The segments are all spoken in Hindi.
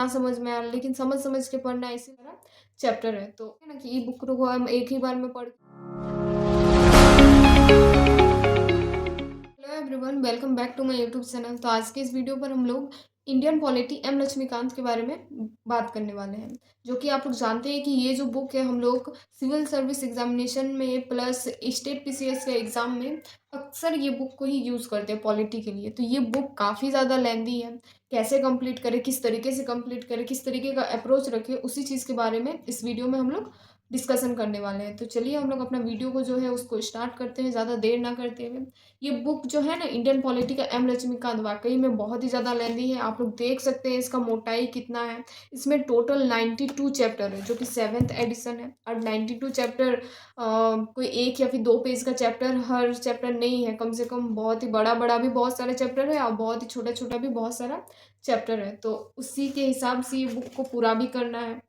ना समझ में आ रहा, लेकिन समझ समझ के पढ़ना है, इसी तरह चैप्टर है। तो है ना कि ई बुक को हम एक ही बार में पढ़। Hello everyone, welcome back to my YouTube channel. तो आज के इस वीडियो पर हम लोग इंडियन पॉलिटी एम लक्ष्मीकांत के बारे में बात करने वाले हैं। जो कि आप लोग जानते हैं कि ये जो बुक है हम लोग सिविल सर्विस एग्जामिनेशन में प्लस स्टेट पीसीएस के एग्जाम में अक्सर ये बुक को ही यूज़ करते हैं पॉलिटी के लिए। तो ये बुक काफ़ी ज़्यादा लेंदी है। कैसे कंप्लीट करें, किस तरीके से कंप्लीट करें, किस तरीके का अप्रोच रखें, उसी चीज़ के बारे में इस वीडियो में हम लोग डिस्कशन करने वाले हैं। तो चलिए हम लोग अपना वीडियो को जो है उसको स्टार्ट करते हैं, ज़्यादा देर ना करते हुए। ये बुक जो है ना इंडियन पॉलिटी का एम लक्ष्मीकांत वाकई में बहुत ही ज़्यादा लेंदी है। आप लोग देख सकते हैं इसका मोटाई कितना है। इसमें टोटल 92 चैप्टर है, जो कि 7th एडिशन है। और 92 चैप्टर कोई एक या फिर दो पेज का चैप्टर, हर चैप्टर नहीं है। कम से कम बहुत ही बड़ा बड़ा भी बहुत सारे चैप्टर है और बहुत ही छोटा छोटा भी बहुत सारा चैप्टर है। तो उसी के हिसाब से ये बुक को पूरा भी करना है।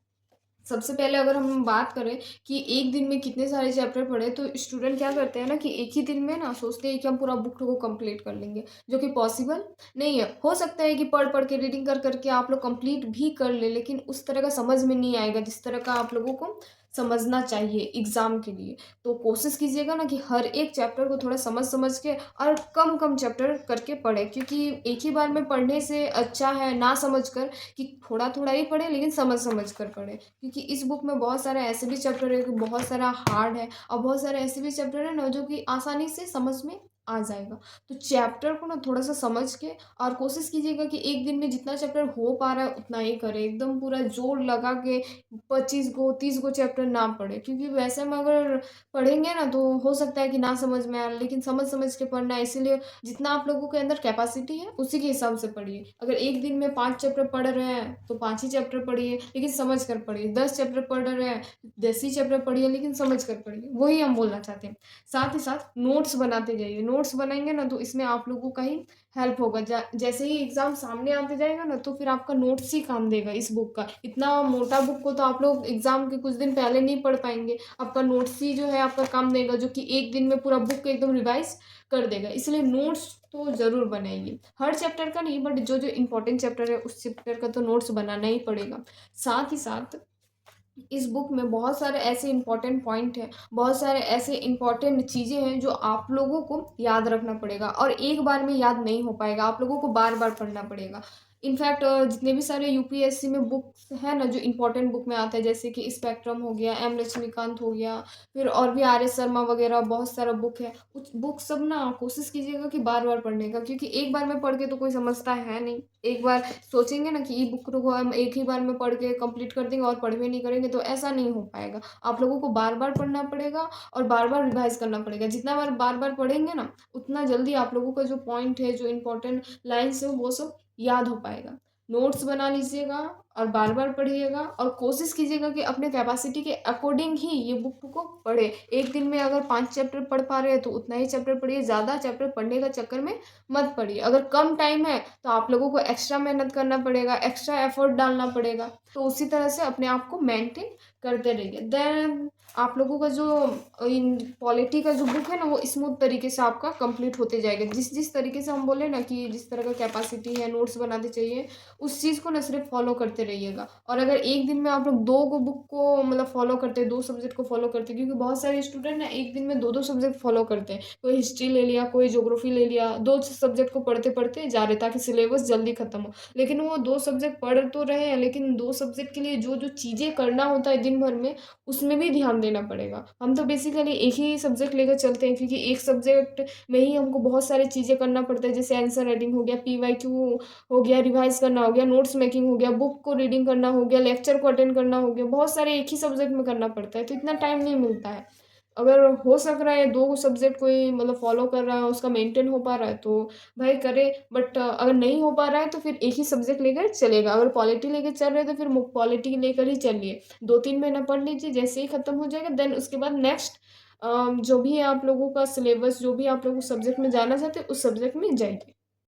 सबसे पहले अगर हम बात करें कि एक दिन में कितने सारे चैप्टर पढ़े, तो स्टूडेंट क्या करते हैं ना कि एक ही दिन में ना सोचते हैं कि हम पूरा बुक को कंप्लीट कर लेंगे, जो कि पॉसिबल नहीं है। हो सकता है कि पढ़ पढ़ के रीडिंग कर करके आप लोग कंप्लीट भी कर ले, लेकिन उस तरह का समझ में नहीं आएगा जिस तरह का आप लोगों को समझना चाहिए एग्जाम के लिए। तो कोशिश कीजिएगा ना कि हर एक चैप्टर को थोड़ा समझ समझ के और कम कम चैप्टर करके पढ़े, क्योंकि एक ही बार में पढ़ने से अच्छा है ना समझ कर कि थोड़ा थोड़ा ही पढ़े लेकिन समझ समझ कर पढ़े। क्योंकि इस बुक में बहुत सारे ऐसे भी चैप्टर है कि बहुत सारा हार्ड है और बहुत सारे ऐसे भी चैप्टर है ना जो कि आसानी से समझ में आ जाएगा। तो चैप्टर को ना थोड़ा सा समझ के और कोशिश कीजिएगा कि एक दिन में जितना चैप्टर हो पा रहा है उतना ही करें। एकदम पूरा जोर लगा के 25 गो 30 गो चैप्टर ना पढ़े, क्योंकि वैसे में अगर पढ़ेंगे ना तो हो सकता है कि ना समझ में आ रहा, लेकिन समझ समझ के पढ़ना है। इसीलिए जितना आप लोगों के अंदर कैपेसिटी है उसी के हिसाब से पढ़िए। अगर एक दिन में 5 चैप्टर पढ़ रहे हैं तो 5 ही चैप्टर पढ़िए, लेकिन समझ कर पढ़िए। 10 चैप्टर पढ़ रहे हैं 10 ही चैप्टर पढ़िए, लेकिन समझ कर पढ़िए। वही हम बोलना चाहते हैं। साथ ही साथ नोट्स बनाते जाइए। नोट्स बनाएंगे ना तो इसमें आप लोगों का ही हेल्प होगा। जैसे ही एग्जाम सामने आते जाएगा ना तो फिर आपका नोट्स ही काम देगा इस बुक का। इतना मोटा बुक को तो आप लोग एग्जाम के कुछ दिन पहले नहीं पढ़ पाएंगे। आपका नोट्स ही जो है आपका काम देगा, जो कि एक दिन में पूरा बुक एकदम रिवाइज कर देगा। इसलिए नोट्स तो ज़रूर बनाइए। हर चैप्टर का नहीं, बट जो जो इम्पोर्टेंट चैप्टर है उस चैप्टर का तो नोट्स बनाना ही पड़ेगा। साथ ही साथ इस बुक में बहुत सारे ऐसे इम्पोर्टेंट पॉइंट हैं, बहुत सारे ऐसे इम्पोर्टेंट चीज़ें हैं जो आप लोगों को याद रखना पड़ेगा और एक बार में याद नहीं हो पाएगा। आप लोगों को बार बार पढ़ना पड़ेगा। इनफैक्ट जितने भी सारे यूपीएससी में बुक्स है ना जो इम्पोर्टेंट बुक में आता है, जैसे कि स्पेक्ट्रम हो गया, एम लक्ष्मीकांत हो गया, फिर और भी आर एस शर्मा वगैरह बहुत सारा बुक है। उस बुक सब ना कोशिश कीजिएगा कि बार बार पढ़ने का, क्योंकि एक बार में पढ़ के तो कोई समझता है नहीं। एक बार सोचेंगे ना कि ई बुक को हम एक ही बार में पढ़ के कंप्लीट कर देंगे और पढ़वे नहीं करेंगे, तो ऐसा नहीं हो पाएगा। आप लोगों को बार बार पढ़ना पड़ेगा और बार बार रिवाइज करना पड़ेगा। जितना बार बार पढ़ेंगे ना उतना जल्दी आप लोगों का जो पॉइंट है, जो इंपॉर्टेंट लाइन्स है, वो सब याद हो पाएगा। नोट्स बना लीजिएगा और बार बार पढ़िएगा और कोशिश कीजिएगा कि अपने कैपेसिटी के अकॉर्डिंग ही ये बुक को पढ़े। एक दिन में अगर 5 चैप्टर पढ़ पा रहे हैं तो उतना ही चैप्टर पढ़िए। ज़्यादा चैप्टर पढ़ने का चक्कर में मत पढ़िए। अगर कम टाइम है तो आप लोगों को एक्स्ट्रा मेहनत करना पड़ेगा, एक्स्ट्रा एफर्ट डालना पड़ेगा। तो उसी तरह से अपने आप को मेंटेन करते रहिए। देन आप लोगों का जो इन पॉलिटी का जो बुक है ना वो स्मूथ तरीके से आपका कंप्लीट होते जाएगा। जिस जिस तरीके से हम बोले ना कि जिस तरह का कैपेसिटी है, नोट्स बनाते चाहिए, उस चीज़ को ना सिर्फ फॉलो करते रहिएगा। और अगर एक दिन में आप लोग 2 बुक को मतलब फॉलो करते हैं, 2 सब्जेक्ट को फॉलो करते हैं, क्योंकि बहुत सारे स्टूडेंट ना एक दिन में दो सब्जेक्ट फॉलो करते हैं। कोई हिस्ट्री ले लिया, कोई ज्योग्राफी ले लिया, 2 सब्जेक्ट को पढ़ते पढ़ते जा रहे ताकि सिलेबस जल्दी खत्म हो। लेकिन वो 2 सब्जेक्ट पढ़ तो रहे हैं, लेकिन 2 सब्जेक्ट के लिए जो जो चीज़ें करना होता है दिन भर में उसमें भी ध्यान देना पड़ेगा। हम तो बेसिकली एक ही सब्जेक्ट लेकर चलते हैं, क्योंकि एक सब्जेक्ट में ही हमको बहुत सारी चीज़ें करना पड़ता है। जैसे आंसर राइटिंग हो गया, पीवाईक्यू हो गया, रिवाइज करना हो गया, नोट्स मेकिंग हो गया, बुक को रीडिंग करना हो गया, लेक्चर को अटेंड करना हो गया। बहुत सारे एक ही सब्जेक्ट में करना पड़ता है, तो इतना टाइम नहीं मिलता है। अगर हो सक रहा है 2 सब्जेक्ट कोई मतलब फॉलो कर रहा है, उसका मेंटेन हो पा रहा है तो भाई करे। बट अगर नहीं हो पा रहा है तो फिर एक ही सब्जेक्ट लेकर चलेगा। अगर पॉलिटी लेकर चल रहे हैं तो फिर पॉलिटी लेकर ही चलिए। 2-3 महीना पढ़ लीजिए, जैसे ही खत्म हो जाएगा देन उसके बाद नेक्स्ट जो भी है आप लोगों का सिलेबस, जो भी आप लोग उस सब्जेक्ट में जाना चाहते हैं उस सब्जेक्ट में जाइए।